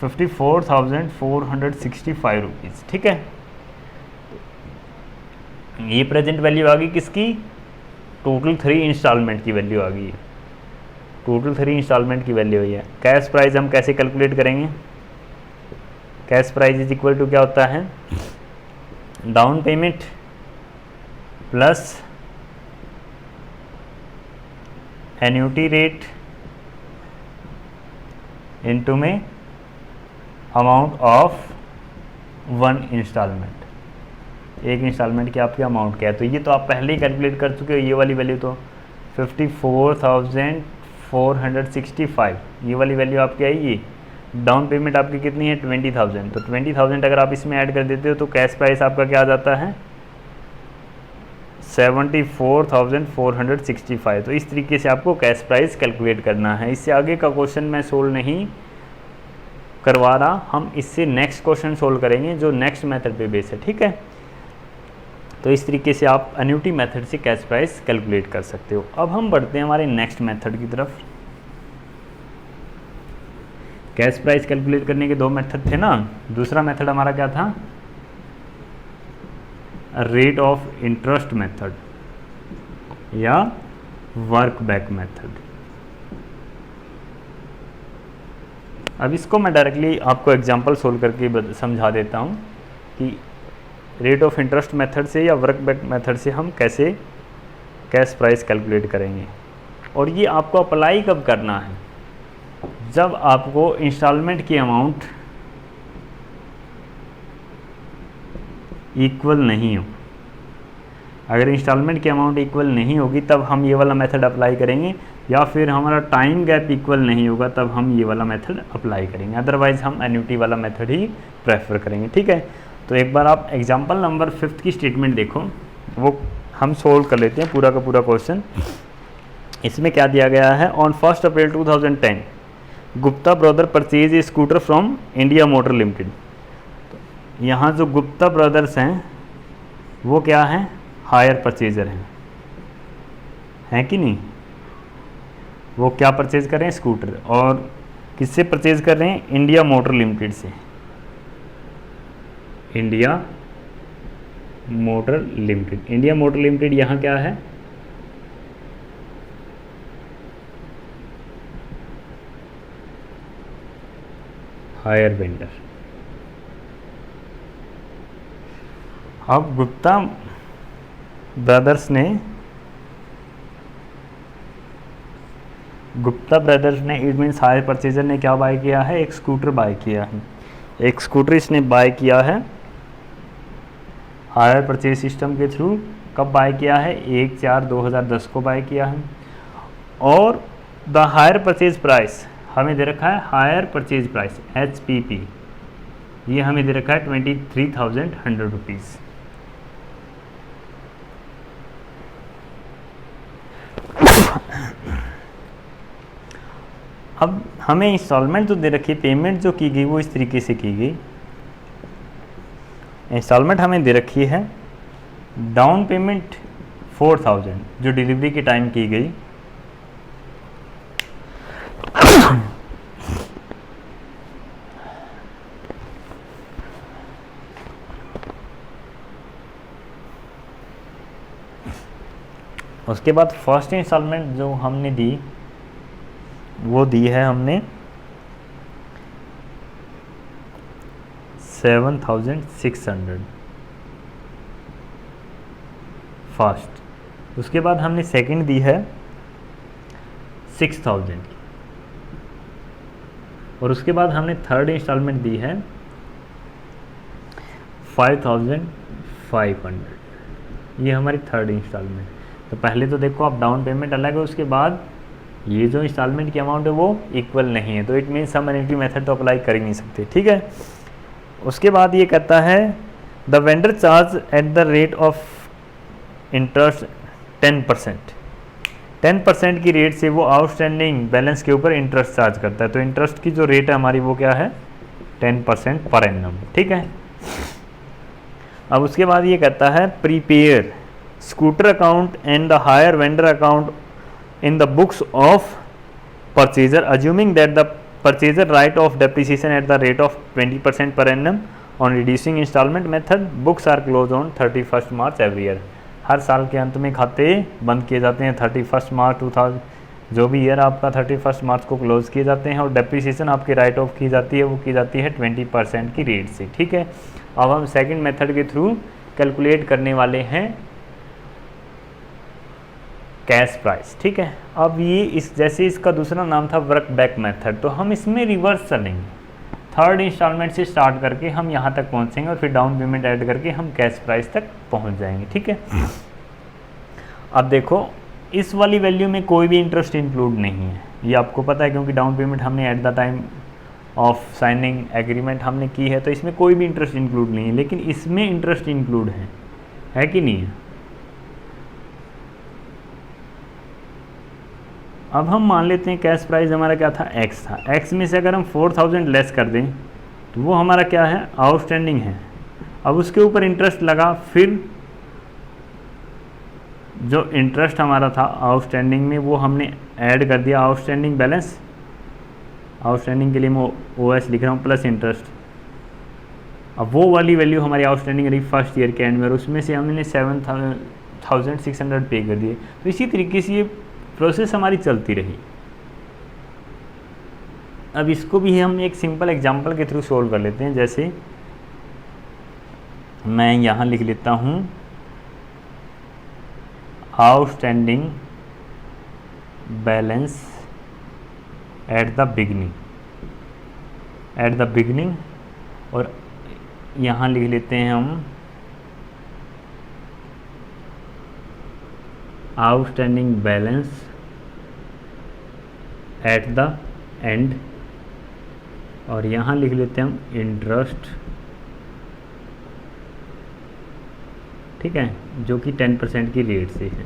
54,465 रुपीज़। ठीक है, ये प्रेजेंट वैल्यू आ गई किसकी, टोटल 3 इंस्टॉलमेंट की वैल्यू आ गई, टोटल 3 इंस्टॉलमेंट की वैल्यू हुई है। कैश प्राइस हम कैसे कैलकुलेट करेंगे, cash price is equal to क्या होता है, down payment plus annuity rate into में अमाउंट ऑफ 1 इंस्टॉलमेंट, एक इंस्टॉलमेंट की आपकी अमाउंट क्या है। तो ये तो आप पहले ही कैलकुलेट कर चुके हो, ये वाली वैल्यू तो 54,465, ये वाली वैल्यू आपकी आई। ये डाउन पेमेंट आपकी कितनी है 20,000, तो 20,000 अगर आप इसमें ऐड कर देते हो तो कैश प्राइस आपका क्या आ जाता है 74,465। तो इस तरीके से आपको कैश प्राइस कैलकुलेट करना है। इससे आगे का क्वेश्चन मैं सोल्व नहीं करवा रहा, हम इससे नेक्स्ट क्वेश्चन सोल्व करेंगे जो नेक्स्ट मेथड पे बेस है। ठीक है, तो इस तरीके से आप एन्युटी मेथड से कैश प्राइस कैलकुलेट कर सकते हो। अब हम बढ़ते हैं हमारे नेक्स्ट मेथड की तरफ। कैश प्राइस कैलकुलेट करने के 2 मेथड थे ना, दूसरा मेथड हमारा क्या था, रेट ऑफ इंटरेस्ट मेथड या वर्क बैक मेथड। अब इसको मैं डायरेक्टली आपको एग्जांपल सोल्व करके समझा देता हूँ कि रेट ऑफ इंटरेस्ट मेथड से या वर्क बैक मेथड से हम कैसे कैश प्राइस कैलकुलेट करेंगे। और ये आपको अप्लाई कब करना है, जब आपको इंस्टॉलमेंट की अमाउंट इक्वल नहीं हो। अगर इंस्टॉलमेंट की अमाउंट इक्वल नहीं होगी तब हम ये वाला मेथड अप्लाई करेंगे, या फिर हमारा टाइम गैप इक्वल नहीं होगा तब हम ये वाला मेथड अप्लाई करेंगे। अदरवाइज़ हम एन्युटी वाला मेथड ही प्रेफर करेंगे। ठीक है, तो एक बार आप एग्जाम्पल नंबर 5 की स्टेटमेंट देखो, वो हम सोल्व कर लेते हैं पूरा का पूरा क्वेश्चन। इसमें क्या दिया गया है, on 1 April 2010 Gupta brother purchase a scooter from India motor limited. यहाँ जो गुप्ता ब्रदर्स हैं वो क्या हैं, हायर परचेजर हैं कि नहीं। वो क्या परचेज कर रहे हैं, स्कूटर, और किससे परचेज कर रहे हैं, इंडिया मोटर लिमिटेड से। India motor limited, India motor limited यहाँ क्या है, हायर वेंडर। अब गुप्ता ब्रदर्स ने इट मीन्स हायर परचेजर ने क्या बाय किया है, एक स्कूटर बाय किया है। एक स्कूटर इसने बाय किया है हायर परचेज सिस्टम के थ्रू। कब बाय किया है, 1/4/2010 को बाय किया है। और द हायर परचेज प्राइस हमें दे रखा है, हायर परचेज प्राइस HPP, ये हमें दे रखा है 23,100 रुपीज़। अब हमें इंस्टॉलमेंट तो दे रखी है, पेमेंट जो की गई वो इस तरीके से की गई। इंस्टॉलमेंट हमें दे रखी है, डाउन पेमेंट 4,000 जो डिलीवरी के टाइम की गई, उसके बाद फर्स्ट इंस्टॉलमेंट जो हमने दी वो दी है हमने 7,600 फर्स्ट। उसके बाद हमने सेकंड दी है 6,000 और उसके बाद हमने थर्ड इंस्टॉलमेंट दी है 5500, ये हमारी थर्ड इंस्टॉलमेंट। तो पहले तो देखो आप डाउन पेमेंट अलग है, उसके बाद ये जो इंस्टॉलमेंट की अमाउंट है वो इक्वल नहीं है, तो इट मीन्स हम एन्युटी मेथड तो अप्लाई कर ही नहीं सकते, ठीक है। उसके बाद ये कहता है the vendor charge at the rate of interest 10% की रेट से वो आउटस्टैंडिंग बैलेंस के ऊपर इंटरेस्ट चार्ज करता है। तो इंटरेस्ट की जो रेट है हमारी वो क्या है 10% पर एनम, ठीक है। अब उसके बाद ये कहता है prepare scooter account and the hire vendor account in the books of purchaser assuming that the purchaser write off depreciation at the rate of 20% per annum on reducing instalment method. Books are close on 31 March every year. हर साल के अंत में खाते बंद किए जाते हैं 31 मार्च 2000, जो भी ईयर आपका 31 मार्च को क्लोज किए जाते हैं, और डेप्रिसिएशन आपकी राइट ऑफ की जाती है वो की जाती है 20% की रेट से, ठीक है। अब हम सेकंड मेथड के थ्रू कैलकुलेट करने वाले हैं कैश प्राइस, ठीक है। अब ये इस जैसे इसका दूसरा नाम था वर्क बैक मेथड, तो हम इसमें रिवर्स चलेंगे, थर्ड इंस्टॉलमेंट से स्टार्ट करके हम यहाँ तक पहुँचेंगे और फिर डाउन पेमेंट ऐड करके हम कैश प्राइस तक पहुँच जाएंगे, ठीक है। अब देखो इस वाली वैल्यू में कोई भी इंटरेस्ट इंक्लूड नहीं है, ये आपको पता है क्योंकि डाउन पेमेंट हमने at the time of signing agreement हमने की है, तो इसमें कोई भी इंटरेस्ट इंक्लूड नहीं है। लेकिन इसमें इंटरेस्ट इंक्लूड है कि नहीं है। अब हम मान लेते हैं कैश प्राइस हमारा क्या था एक्स था, एक्स में से अगर हम 4000 लेस कर दें तो वो हमारा क्या है आउटस्टैंडिंग है। अब उसके ऊपर इंटरेस्ट लगा, फिर जो इंटरेस्ट हमारा था आउटस्टैंडिंग में वो हमने ऐड कर दिया आउटस्टैंडिंग बैलेंस, आउटस्टैंडिंग के लिए मैं OS लिख रहा हूँ प्लस इंटरेस्ट। अब वो वाली वैल्यू हमारी आउटस्टैंडिंग रही फर्स्ट ईयर के एंड में, और उसमें से हमने 7600 पे कर दिए। तो इसी तरीके से ये प्रोसेस हमारी चलती रही। अब इसको भी हम एक सिंपल एग्जांपल के थ्रू सोल्व कर लेते हैं। जैसे मैं यहाँ लिख लेता हूँ outstanding balance at the beginning, और यहाँ लिख लेते हैं हम outstanding balance at the end, और यहाँ लिख लेते हैं हम इंटरेस्ट, ठीक है, जो कि 10% की रेट से है।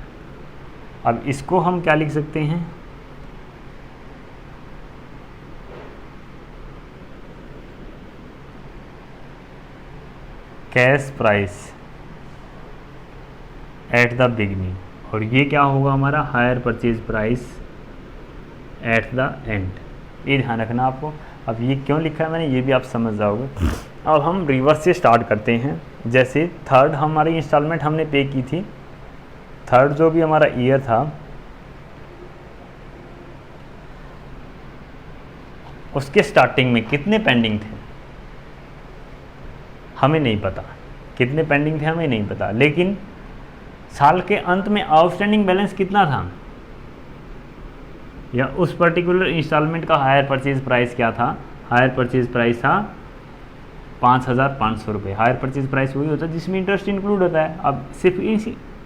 अब इसको हम क्या लिख सकते हैं cash price at the beginning, और ये क्या होगा हमारा higher purchase price at the end. ये ध्यान रखना आपको। अब ये क्यों लिखा है मैंने ये भी आप समझ जाओगे। अब हम रिवर्स से स्टार्ट करते हैं। जैसे थर्ड हमारी इंस्टॉलमेंट हमने पे की थी, थर्ड जो भी हमारा ईयर था उसके स्टार्टिंग में कितने पेंडिंग थे हमें नहीं पता, कितने पेंडिंग थे हमें नहीं पता, लेकिन साल के अंत में आउटस्टैंडिंग बैलेंस कितना था, या उस पर्टिकुलर इंस्टॉलमेंट का हायर परचेज प्राइस क्या था। हायर परचेज प्राइस था 5500 रुपये। हायर परचेज प्राइस वही होता है जिसमें इंटरेस्ट इंक्लूड होता है। अब सिर्फ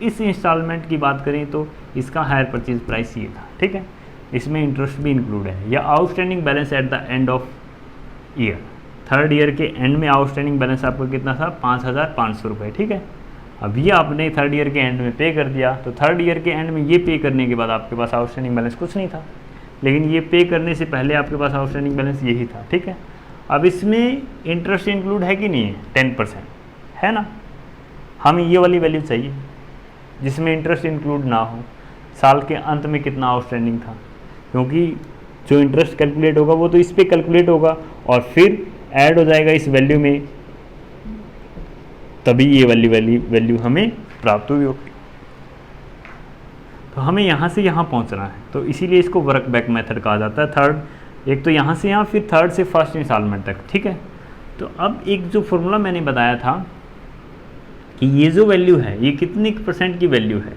इस इंस्टॉलमेंट की बात करें तो इसका हायर परचेज प्राइस ये था, ठीक है, इसमें इंटरेस्ट भी इंक्लूड है। या outstanding balance at the end of year, third year के एंड में आउटस्टैंडिंग बैलेंस आपको कितना था 5500 रुपये, ठीक है। अब ये आपने थर्ड ईयर के एंड में पे कर दिया, तो थर्ड ईयर के एंड में ये पे करने के बाद आपके पास आउटस्टैंडिंग बैलेंस कुछ नहीं था, लेकिन ये पे करने से पहले आपके पास आउटस्टैंडिंग बैलेंस यही था, ठीक है। अब इसमें इंटरेस्ट इंक्लूड है कि नहीं है, 10% है ना। हमें ये वाली वैल्यू चाहिए जिसमें इंटरेस्ट इंक्लूड ना हो। साल के अंत में कितना आउटस्टैंडिंग था, क्योंकि जो इंटरेस्ट कैलकुलेट होगा वो तो इस पर कैलकुलेट होगा और फिर ऐड हो जाएगा इस वैल्यू में, तभी ये वाली वैल्यू हमें प्राप्त हुई होगी। तो हमें यहाँ से यहाँ पहुँचना है, तो इसीलिए इसको वर्क बैक मेथड कहा जाता है। थर्ड, एक तो यहाँ से यहाँ, फिर थर्ड से फर्स्ट इंस्टॉलमेंट तक, ठीक है। तो अब एक जो फॉर्मूला मैंने बताया था कि ये जो वैल्यू है ये कितने % की वैल्यू है,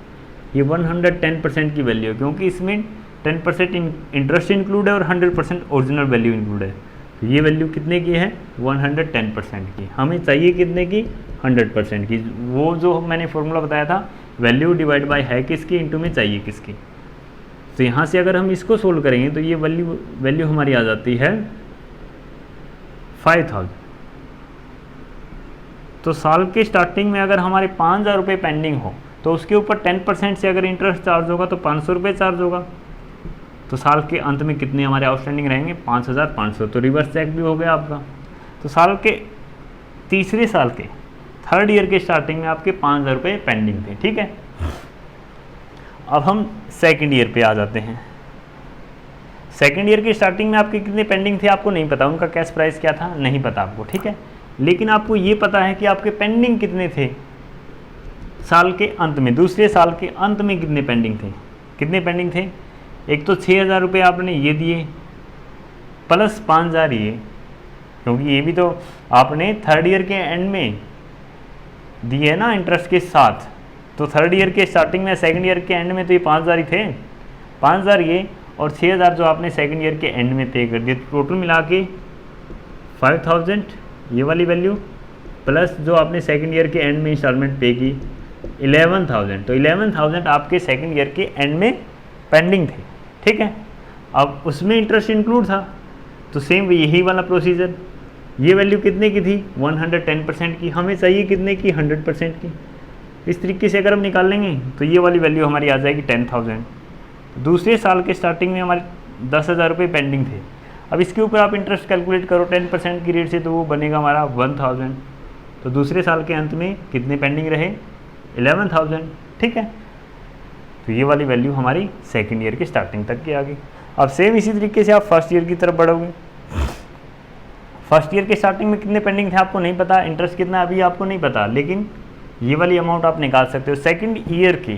ये 110% की वैल्यू है, क्योंकि इसमें 10% इंटरेस्ट इंक्लूड है और 100% ओरिजिनल वैल्यू इंक्लूड है। तो ये वैल्यू कितने की है 110% की, हमें चाहिए कितने की 100% की। वो जो मैंने फॉर्मूला बताया था वैल्यू डिवाइड बाय है किसकी इंटू में चाहिए किसकी। तो यहाँ से अगर हम इसको सोल्व करेंगे तो ये वैल्यू हमारी आ जाती है 5000। तो साल के स्टार्टिंग में अगर हमारे 5000 रुपये पेंडिंग हो तो उसके ऊपर 10% से अगर इंटरेस्ट चार्ज होगा तो 500 रुपये चार्ज होगा। तो साल के अंत में कितने हमारे आउटस्टैंडिंग रहेंगे 5500। तो रिवर्स चेक भी हो गया आपका। तो साल के तीसरे साल के थर्ड ईयर के स्टार्टिंग में आपके 5000 रुपये पेंडिंग थे, ठीक है। अब हम सेकंड ईयर पे आ जाते हैं। सेकंड ईयर की स्टार्टिंग में आपके कितने पेंडिंग थे आपको नहीं पता, उनका कैश प्राइस क्या था नहीं पता आपको, ठीक है। लेकिन आपको ये पता है कि आपके पेंडिंग कितने थे साल के अंत में, दूसरे साल के अंत में कितने पेंडिंग थे, कितने पेंडिंग थे। एक तो 6000 रुपये आपने ये दिए प्लस 5000 ये, क्योंकि ये भी तो आपने थर्ड ईयर के एंड में दिए ना इंटरेस्ट के साथ। तो थर्ड ईयर के स्टार्टिंग में सेकंड ईयर के एंड में तो ये 5000 ही थे, 5000 ये और 6000 जो आपने सेकंड ईयर के एंड में पे कर दिए। टोटल मिला के 5000 ये वाली वैल्यू प्लस जो आपने सेकंड ईयर के एंड में इंस्टॉलमेंट पे की 11000। तो 11000 आपके सेकंड ईयर के एंड में पेंडिंग थे, ठीक है। अब उसमें इंटरेस्ट इंक्लूड था तो सेम यही वाला प्रोसीजर। ये वैल्यू कितने की थी 110% की, हमें चाहिए कितने की 100% की। इस तरीके से अगर हम निकाल लेंगे तो ये वाली वैल्यू हमारी आ जाएगी 10000। दूसरे साल के स्टार्टिंग में हमारे 10000 रुपये पेंडिंग थे। अब इसके ऊपर आप इंटरेस्ट कैलकुलेट करो 10% की रेट से तो वो बनेगा हमारा 1000। तो दूसरे साल के अंत में कितने पेंडिंग रहे 11000, ठीक है। तो ये वाली वैल्यू हमारी सेकेंड ईयर की स्टार्टिंग तक की आ गई। अब सेम इसी तरीके से आप फर्स्ट ईयर की तरफ बढ़ोगे। फर्स्ट ईयर के स्टार्टिंग में कितने पेंडिंग थे आपको नहीं पता, इंटरेस्ट कितना अभी आपको नहीं पता, लेकिन ये वाली अमाउंट आप निकाल सकते हो। सेकंड ईयर की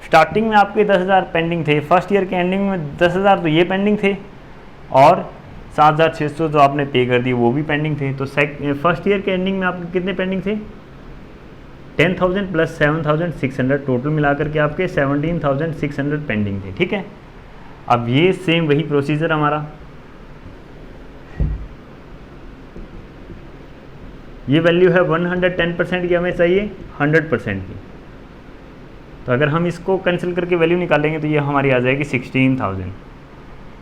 स्टार्टिंग में आपके 10000 पेंडिंग थे, फर्स्ट ईयर के एंडिंग में 10000 तो ये पेंडिंग थे और 7600 जो आपने पे कर दिए वो भी पेंडिंग थे। तो फर्स्ट ईयर के एंडिंग में आपके कितने पेंडिंग थे 10000 प्लस 7600, टोटल मिलाकर के आपके 17600 पेंडिंग थे, ठीक है। अब ये सेम वही प्रोसीजर हमारा, ये वैल्यू है 110% की, हमें चाहिए 100% की। तो अगर हम इसको कैंसिल करके वैल्यू निकालेंगे तो ये हमारी आ जाएगी 16000।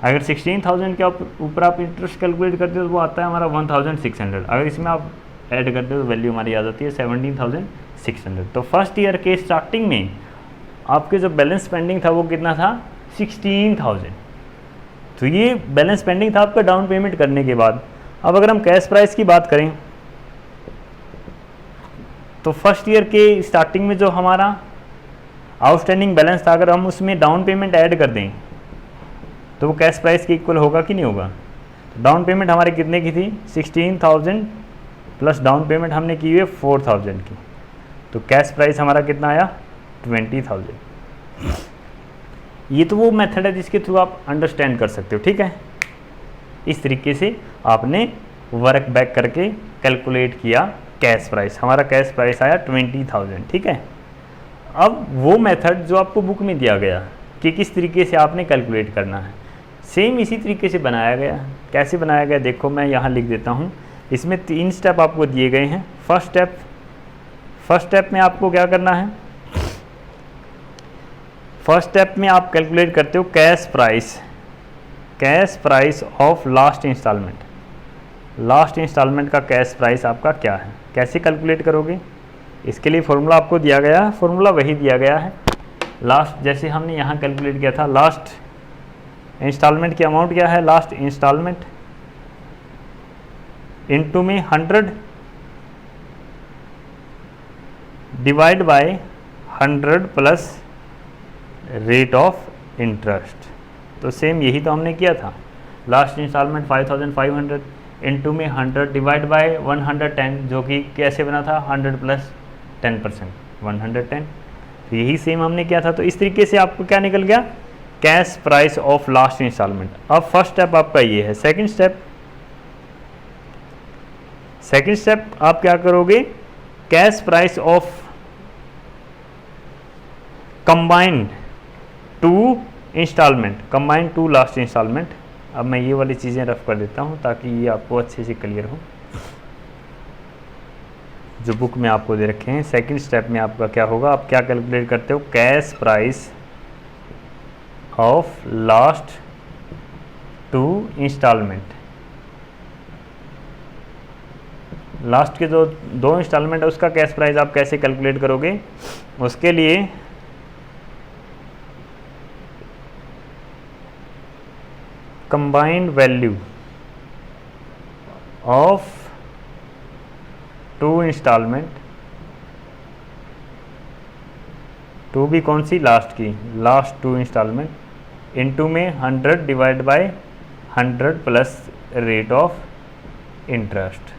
अगर 16000 के ऊपर आप इंटरेस्ट कैलकुलेट करते हो तो वो आता है हमारा 1600। अगर इसमें आप ऐड करते हो तो वैल्यू हमारी आ जाती है 17600। तो फर्स्ट ईयर के स्टार्टिंग में आपके जो बैलेंस पेंडिंग था वो कितना था 16000। तो ये बैलेंस पेंडिंग था आपका डाउन पेमेंट करने के बाद। अब अगर हम कैश प्राइस की बात करें तो फर्स्ट ईयर के स्टार्टिंग में जो हमारा आउटस्टैंडिंग बैलेंस था अगर हम उसमें डाउन पेमेंट ऐड कर दें तो वो कैश प्राइस के इक्वल होगा कि नहीं होगा। डाउन पेमेंट हमारे कितने की थी 16000 प्लस डाउन पेमेंट हमने की हुई है 4000 की। तो कैश प्राइस हमारा कितना आया 20000। ये तो वो मेथड है जिसके थ्रू आप अंडरस्टैंड कर सकते हो, ठीक है। इस तरीके से आपने वर्क बैक करके कैलकुलेट किया कैश प्राइस। हमारा कैश प्राइस आया 20000, ठीक है। अब वो मेथड जो आपको बुक में दिया गया कि किस तरीके से आपने कैलकुलेट करना है, सेम इसी तरीके से बनाया गया। कैसे बनाया गया देखो, मैं यहाँ लिख देता हूँ। इसमें 3 स्टेप आपको दिए गए हैं। फर्स्ट स्टेप में आपको क्या करना है, फर्स्ट स्टेप में आप कैलकुलेट करते हो cash price of last instalment. Last instalment का कैश प्राइस आपका क्या है, कैसे कैलकुलेट करोगे। इसके लिए फॉर्मूला आपको दिया गया है, फॉर्मूला वही दिया गया है। लास्ट जैसे हमने यहाँ कैलकुलेट किया था, लास्ट इंस्टॉलमेंट की अमाउंट क्या है, लास्ट इंस्टॉलमेंट इनटू में 100 divide by 100 plus rate of interest. तो सेम यही तो हमने किया था। लास्ट इंस्टॉलमेंट 5500 इनटू में 100 डिवाइड बाय 110, जो कि कैसे बना था 100 प्लस 10% 110। तो यही सेम हमने किया था। तो इस तरीके से आपको क्या निकल गया cash price of last instalment. अब फर्स्ट स्टेप आपका ये है। सेकंड स्टेप आप क्या करोगे, cash price of combined 2 instalment, combined 2 last instalment अब मैं ये वाली चीज़ें रफ कर देता हूँ ताकि ये आपको अच्छे से क्लियर हो। जो बुक में आपको दे रखे हैं, सेकंड स्टेप में आपका क्या होगा, आप क्या कैलकुलेट करते हो, cash price of last 2 instalment. Last के जो 2 इंस्टॉलमेंट है उसका कैश प्राइस आप कैसे कैलकुलेट करोगे, उसके लिए कंबाइंड वैल्यू ऑफ 2 इंस्टॉलमेंट, 2 भी कौन सी, लास्ट की, लास्ट 2 इंस्टॉलमेंट, इनटू में 100 divide by 100 plus rate of interest.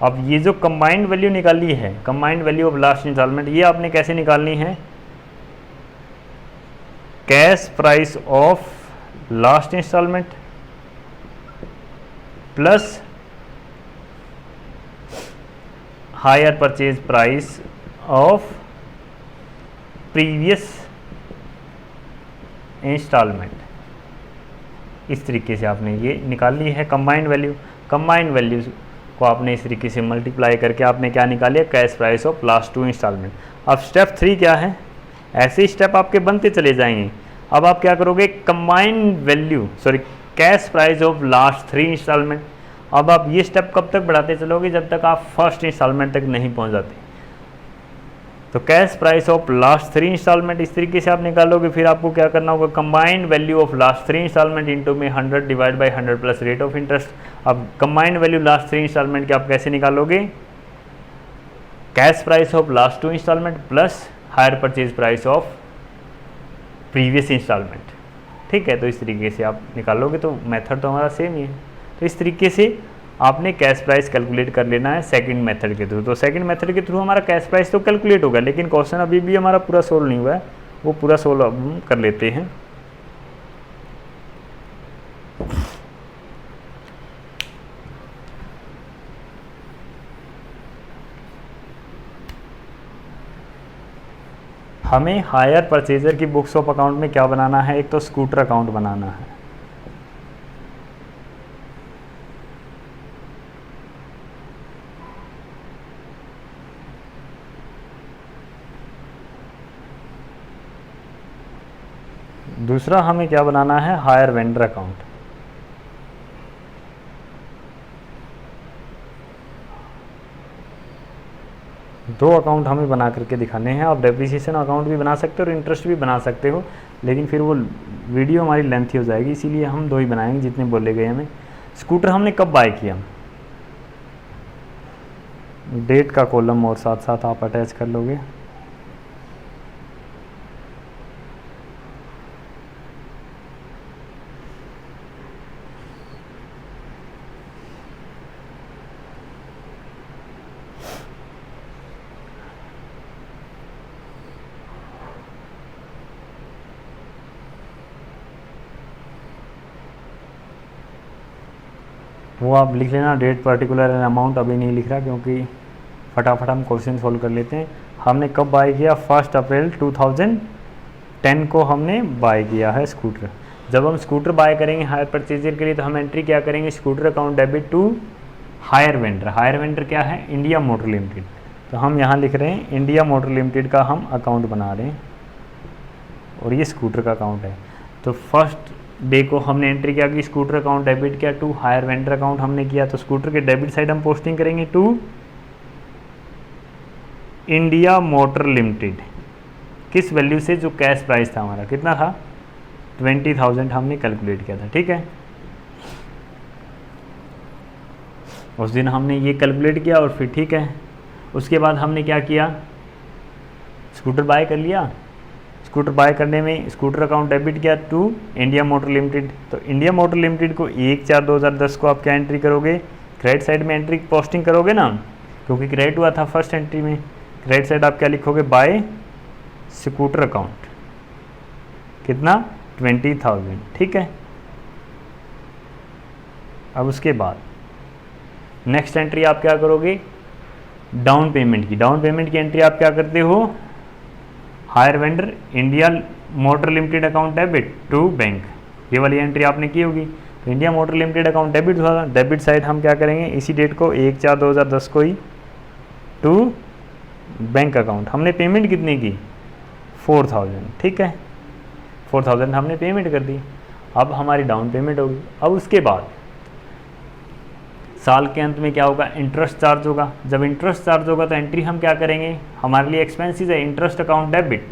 अब ये जो कंबाइंड वैल्यू निकाली है, combined value of last instalment, ये आपने कैसे निकालनी है, cash price of last instalment plus hire purchase price of previous instalment. इस तरीके से आपने ये निकालनी है कंबाइंड वैल्यू। कंबाइंड वैल्यू को आपने इस तरीके से मल्टीप्लाई करके आपने क्या निकालिए, cash price of last 2 instalment. अब स्टेप 3 क्या है, ऐसे स्टेप आपके बनते चले जाएंगे। अब आप क्या करोगे, combined value cash price of last 3 instalment. अब आप ये स्टेप कब तक बढ़ाते चलोगे, जब तक आप फर्स्ट इंस्टॉलमेंट तक नहीं पहुंच जाते। तो cash price of last 3 instalment इस तरीके से आप निकालोगे। फिर आपको क्या करना होगा, combined value of last 3 installment into में 100 divide by 100 plus rate of interest. अब कंबाइंड वैल्यू लास्ट 3 इंस्टॉलमेंट की आप कैसे निकालोगे, cash price of last 2 installment plus hire purchase price of previous installment. ठीक है, तो इस तरीके से आप निकालोगे, तो मेथड तो हमारा सेम ही है। तो इस तरीके से आपने कैश प्राइस कैलकुलेट कर लेना है सेकंड मेथड के थ्रू। तो सेकंड मेथड के थ्रू हमारा कैश प्राइस तो कैलकुलेट होगा, लेकिन क्वेश्चन अभी भी हमारा पूरा सोल्व नहीं हुआ है, वो पूरा सोल्व हम कर लेते हैं। हमें हायर परचेजर की बुक्स ऑफ अकाउंट में क्या बनाना है, एक तो स्कूटर अकाउंट बनाना है। दूसरा हमें क्या बनाना है, हायर वेंडर अकाउंट। दो अकाउंट हमें बना करके दिखाने हैं। आप डेप्रिसिएशन अकाउंट भी बना सकते हो और इंटरेस्ट भी बना सकते हो, लेकिन फिर वो वीडियो हमारी लेंथी हो जाएगी, इसीलिए हम 2 ही बनाएंगे जितने बोले गए हमें। स्कूटर हमने कब बाय किया, डेट का कॉलम और साथ साथ आप अटैच कर लोगे। वो आप लिख लेना, डेट पर्टिकुलर अमाउंट अभी नहीं लिख रहा क्योंकि फटाफट हम क्वेश्चन सोल्व कर लेते हैं। हमने कब बाय किया, 1 अप्रैल 2010 को हमने बाय किया है स्कूटर। जब हम स्कूटर बाय करेंगे हायर परचेजर के लिए, तो हम एंट्री क्या करेंगे, scooter account debit to hire vendor. Hire vendor क्या है, इंडिया मोटर लिमिटेड। तो हम यहाँ लिख रहे हैं इंडिया मोटर लिमिटेड का हम अकाउंट बना रहे हैं और ये स्कूटर का अकाउंट है। तो फर्स्ट डे को हमने एंट्री किया कि स्कूटर अकाउंट डेबिट किया टू हायर वेंडर अकाउंट हमने किया, तो स्कूटर के डेबिट साइड हम पोस्टिंग करेंगे टू इंडिया मोटर लिमिटेड। किस वैल्यू से, जो कैश प्राइस था हमारा कितना था, 20,000 हमने कैलकुलेट किया था। ठीक है, उस दिन हमने ये कैलकुलेट किया और फिर ठीक है, उसके बाद हमने क्या किया, स्कूटर बाय कर लिया। स्कूटर बाय करने में स्कूटर अकाउंट डेबिट किया टू इंडिया मोटर लिमिटेड। तो इंडिया मोटर लिमिटेड को 1/4/2010 को आप क्या एंट्री करोगे, क्रेडिट साइड में एंट्री पोस्टिंग करोगे ना, क्योंकि क्रेडिट हुआ था फर्स्ट एंट्री में। क्रेडिट साइड आप क्या लिखोगे, बाय स्कूटर अकाउंट, कितना 20,000। ठीक है, अब उसके बाद नेक्स्ट एंट्री आप क्या करोगे, डाउन पेमेंट की। डाउन पेमेंट की एंट्री आप क्या करते हो, hire vendor India motor limited account debit to bank, ये वाली एंट्री आपने की होगी। India motor limited account debit हुआ, डेबिट साइड हम क्या करेंगे इसी डेट को 1/4/2010 को ही टू बैंक अकाउंट। हमने पेमेंट कितनी की 4000, ठीक है 4000 हमने पेमेंट कर दी। अब हमारी डाउन पेमेंट होगी। अब उसके बाद साल के अंत में क्या होगा, इंटरेस्ट चार्ज होगा। जब इंटरेस्ट चार्ज होगा तो एंट्री हम क्या करेंगे, हमारे लिए एक्सपेंसेस है, इंटरेस्ट अकाउंट डेबिट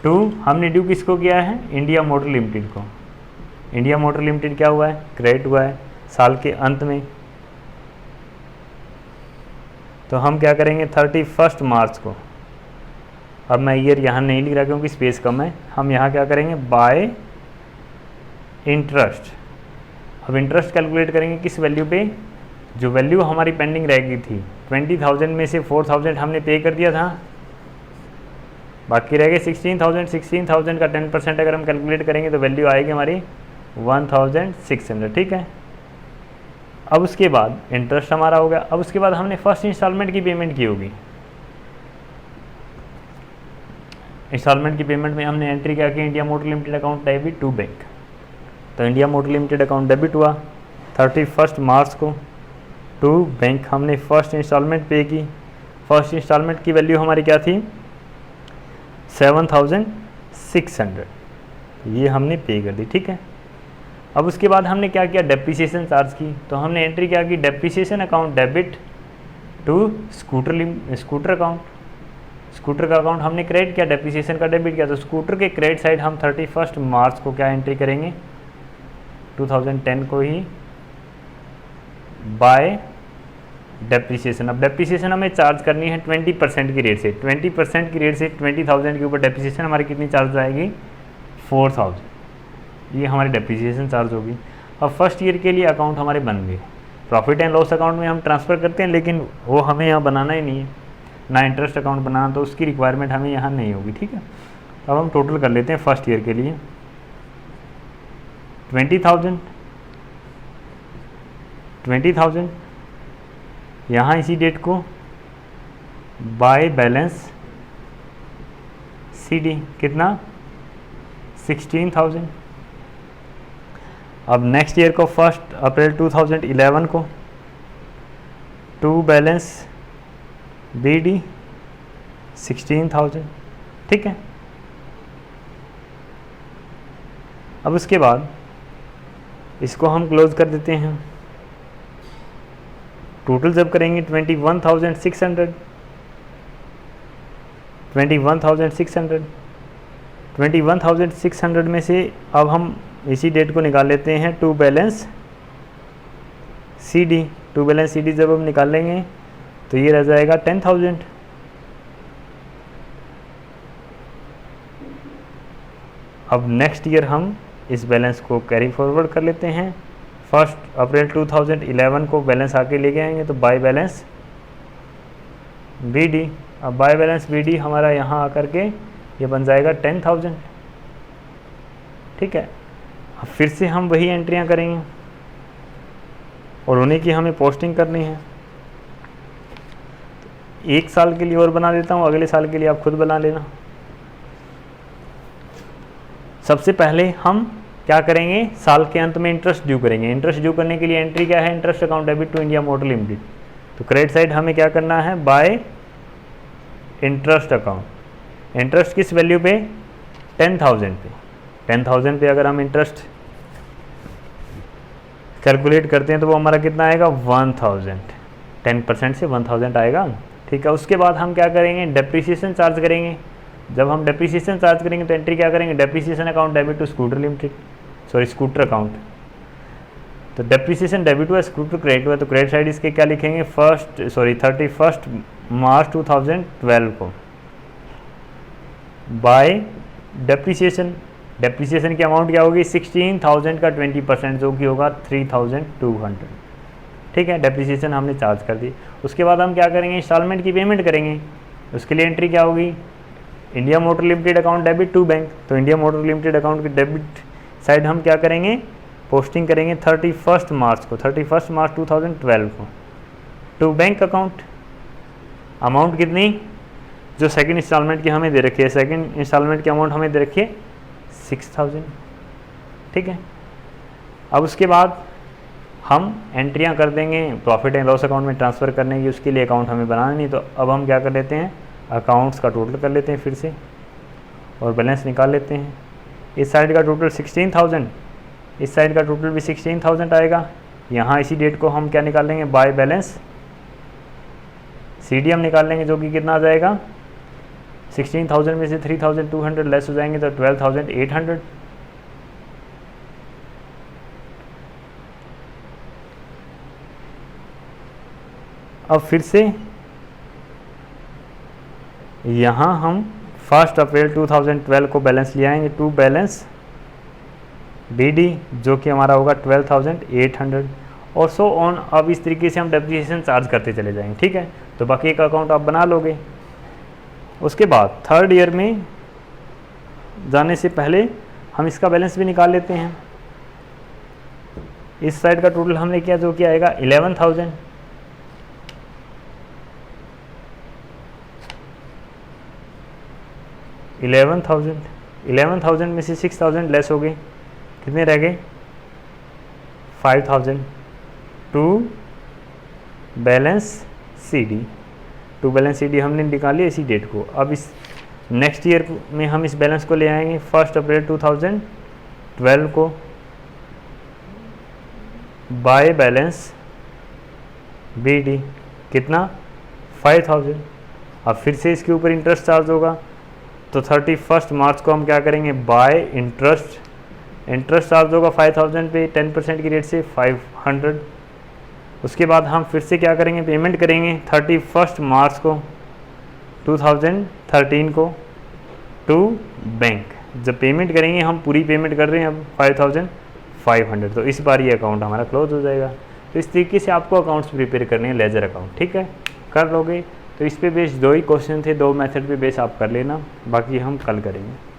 टू, हमने ड्यू किसको किया है, इंडिया मोटर लिमिटेड को। इंडिया मोटर लिमिटेड क्या हुआ है, क्रेडिट हुआ है साल के अंत में। तो हम क्या करेंगे 31 मार्च को, अब मैं ईयर यहाँ नहीं लिख रहा क्योंकि स्पेस कम है, हम यहाँ क्या करेंगे बाय इंटरेस्ट। अब इंटरेस्ट कैलकुलेट करेंगे किस वैल्यू पे, जो वैल्यू हमारी पेंडिंग रह गई थी 20,000 में से 4,000 हमने पे कर दिया था, बाकी रह गए 16,000। 16,000 का 10% अगर हम कैलकुलेट करेंगे तो वैल्यू आएगी हमारी 1,600, ठीक है। अब उसके बाद इंटरेस्ट हमारा हो गया। अब उसके बाद हमने फर्स्ट इंस्टॉलमेंट की पेमेंट की होगी। इंस्टॉलमेंट की पेमेंट में हमने एंट्री क्या की, India motor limited account debit to bank. तो India motor limited account debit हुआ 31 मार्च को टू बैंक, हमने फर्स्ट इंस्टॉलमेंट पे की। फर्स्ट इंस्टॉलमेंट की वैल्यू हमारी क्या थी 7,600, ये हमने पे कर दी, ठीक है। अब उसके बाद हमने क्या किया, डेप्रिसिएशन चार्ज की। तो हमने एंट्री क्या की, depreciation account debit to scooter account. Scooter का अकाउंट हमने क्रेडिट किया, डेप्रिसिएशन का डेबिट किया। तो स्कूटर के क्रेडिट साइड हम 31 मार्च को क्या एंट्री करेंगे 2010 को ही बाय डेप्रिसिएशन। अब डेप्रिसिएशन हमें चार्ज करनी है 20% की रेट से। 20% की रेट से 20,000 के ऊपर डेप्रिसिएशन हमारी कितनी चार्ज आएगी 4,000, ये हमारी डेप्रिसिएशन चार्ज होगी। अब फर्स्ट ईयर के लिए अकाउंट हमारे बन गए। प्रॉफिट एंड लॉस अकाउंट में हम ट्रांसफ़र करते हैं, लेकिन वो हमें यहाँ बनाना ही नहीं है, ना इंटरेस्ट अकाउंट बनाना, तो उसकी रिक्वायरमेंट हमें यहाँ नहीं होगी, ठीक है। अब हम टोटल कर लेते हैं फर्स्ट ईयर के लिए 20,000 यहाँ इसी डेट को बाय बैलेंस CD कितना 16,000। अब नेक्स्ट ईयर को 1 अप्रैल 2011 को टू बैलेंस BD 16,000, ठीक है। अब उसके बाद इसको हम क्लोज कर देते हैं। टोटल जब करेंगे 21,600 21,600 में से अब हम इसी डेट को निकाल लेते हैं to balance CD। To balance CD जब हम निकालेंगे तो ये रह जाएगा 10,000। अब नेक्स्ट ईयर हम इस बैलेंस को कैरी फॉरवर्ड कर लेते हैं। 1 अप्रैल 2011 को बैलेंस आके लेके आएंगे तो बाय बैलेंस BD। अब बाय बैलेंस BD हमारा यहाँ आकर के ये बन जाएगा 10,000, ठीक है। अब फिर से हम वही एंट्रियाँ करेंगे और उन्हीं की हमें पोस्टिंग करनी है। एक साल के लिए और बना देता हूँ, अगले साल के लिए आप खुद बना लेना। सबसे पहले हम क्या करेंगे, साल के अंत में इंटरेस्ट ड्यू करेंगे। इंटरेस्ट ड्यू करने के लिए एंट्री क्या है, interest account debit to India motor limited. तो क्रेडिट साइड हमें क्या करना है बाय इंटरेस्ट अकाउंट। इंटरेस्ट किस वैल्यू पे 10,000 पे। 10,000 पे अगर हम इंटरेस्ट कैलकुलेट करते हैं तो वो हमारा कितना आएगा 1,000। 10% से 1,000 आएगा, ठीक है। उसके बाद हम क्या करेंगे, डेप्रिसिएशन चार्ज करेंगे। जब हम डेप्रिसिएशन चार्ज करेंगे तो एंट्री क्या करेंगे, depreciation account debit to scooter limited, sorry scooter account. तो डेप्रिसिएशन डेबिट हुआ, स्कूटर क्रेडिट हुआ, तो क्रेडिट साइड इसके क्या लिखेंगे 31 मार्च 2012 को बाय डेप्रिसिएशन। डेप्रिसिएशन की अमाउंट क्या होगी 16,000 का 20% जो कि होगा 3,200, ठीक है। डेप्रिसिएशन हमने चार्ज कर दी। उसके बाद हम क्या करेंगे, इंस्टॉलमेंट की पेमेंट करेंगे। उसके लिए एंट्री क्या होगी, India motor limited account debit to bank. तो इंडिया मोटर लिमिटेड अकाउंट की डेबिट साइड हम क्या करेंगे, पोस्टिंग करेंगे 31 मार्च को, 31 मार्च 2012 को टू बैंक अकाउंट। अमाउंट कितनी, जो सेकंड इंस्टॉलमेंट की हमें दे रखी है, सेकंड इंस्टॉलमेंट की अमाउंट हमें दे रखी है 6,000, ठीक है। अब उसके बाद हम एंट्रियां कर देंगे प्रॉफिट एंड लॉस अकाउंट में ट्रांसफ़र करने की, उसके लिए अकाउंट हमें बनाना नहीं। तो अब हम क्या कर लेते हैं, अकाउंट्स का टोटल कर लेते हैं फिर से और बैलेंस निकाल लेते हैं। इस साइड का टोटल 16,000, इस साइड का टोटल भी 16,000 आएगा। यहाँ इसी डेट को हम क्या निकाल लेंगे, बाय बैलेंस CDM निकाल लेंगे, जो कि कितना आ जाएगा, 16,000 में से 3,200 लेस हो जाएंगे तो 12,800। अब फिर से यहाँ हम 1 अप्रैल 2012 को बैलेंस ले आएंगे, टू बैलेंस BD, जो कि हमारा होगा 12,800 और सो ऑन। अब इस तरीके से हम डेप्रिसिएशन चार्ज करते चले जाएंगे, ठीक है। तो बाकी एक अकाउंट आप बना लोगे। उसके बाद थर्ड ईयर में जाने से पहले हम इसका बैलेंस भी निकाल लेते हैं। इस साइड का टोटल हमने किया, जो कि आएगा 11,000। इलेवन थाउजेंड में से 6,000 लेस हो गए, कितने रह गए, 5,000 to balance CD। To balance CD हमने निकाली इसी डेट को। अब इस नेक्स्ट ईयर में हम इस बैलेंस को ले आएंगे 1 अप्रैल 2012 को, बाय बैलेंस BD, कितना, 5,000। अब फिर से इसके ऊपर इंटरेस्ट चार्ज होगा, तो 31 मार्च को हम क्या करेंगे, बाय इंटरेस्ट चार्ज होगा 5,000 पे 10% की रेट से 500। उसके बाद हम फिर से क्या करेंगे, पेमेंट करेंगे 31 मार्च को 2013 को टू बैंक। जब पेमेंट करेंगे, हम पूरी पेमेंट कर रहे हैं अब 5,500, तो इस बार ये अकाउंट हमारा क्लोज हो जाएगा। तो इस तरीके से आपको अकाउंट्स प्रिपेयर करने हैं, लेजर अकाउंट, ठीक है, कर लोगे। तो इस पे बेस 2 ही क्वेश्चन थे, 2 मेथड पे बेस आप कर लेना, बाकी हम कल करेंगे।